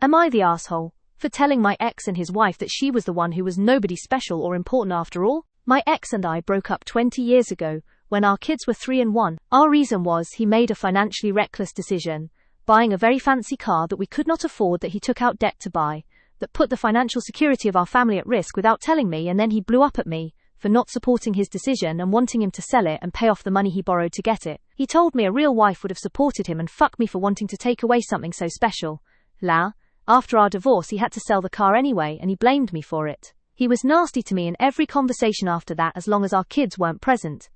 Am I the asshole for telling my ex and his wife that she was the one who was nobody special or important after all? My ex and I broke up 20 years ago when our kids were 3 and 1. Our reason was he made a financially reckless decision, buying a very fancy car that we could not afford that he took out debt to buy, that put the financial security of our family at risk without telling me, and then he blew up at me for not supporting his decision and wanting him to sell it and pay off the money he borrowed to get it. He told me a real wife would have supported him and fuck me for wanting to take away something so special. After our divorce he had to sell the car anyway and he blamed me for it. He was nasty to me in every conversation after that as long as our kids weren't present.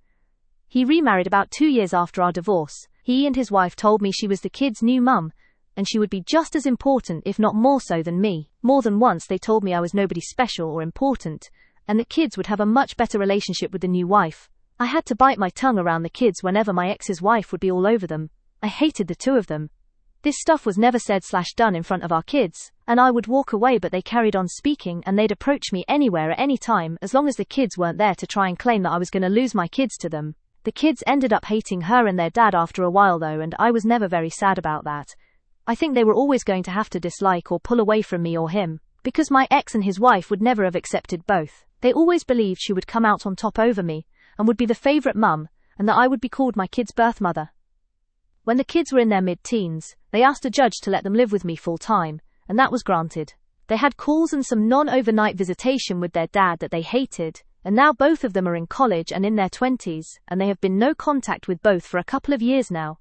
He remarried about 2 years after our divorce. He and his wife told me she was the kids' new mum, and she would be just as important if not more so than me. More than once they told me I was nobody special or important, and the kids would have a much better relationship with the new wife. I had to bite my tongue around the kids whenever my ex's wife would be all over them. I hated the two of them. This stuff was never said/done in front of our kids, and I would walk away but they carried on speaking and they'd approach me anywhere at any time as long as the kids weren't there to try and claim that I was going to lose my kids to them. The kids ended up hating her and their dad after a while though, and I was never very sad about that. I think they were always going to have to dislike or pull away from me or him, because my ex and his wife would never have accepted both. They always believed she would come out on top over me, and would be the favorite mum, and that I would be called my kids' birth mother. When the kids were in their mid-teens, they asked a judge to let them live with me full-time, and that was granted. They had calls and some non-overnight visitation with their dad that they hated, and now both of them are in college and in their 20s, and they have been no contact with both for a couple of years now.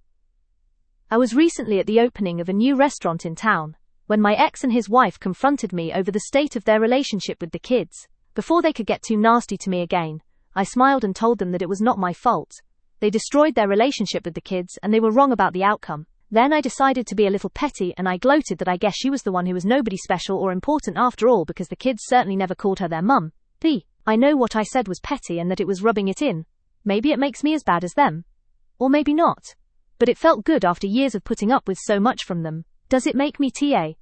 I was recently at the opening of a new restaurant in town, when my ex and his wife confronted me over the state of their relationship with the kids. Before they could get too nasty to me again, I smiled and told them that it was not my fault. They destroyed their relationship with the kids and they were wrong about the outcome. Then I decided to be a little petty and I gloated that I guess she was the one who was nobody special or important after all because the kids certainly never called her their mum. I know what I said was petty and that it was rubbing it in. Maybe it makes me as bad as them. Or maybe not. But it felt good after years of putting up with so much from them. Does it make me TA?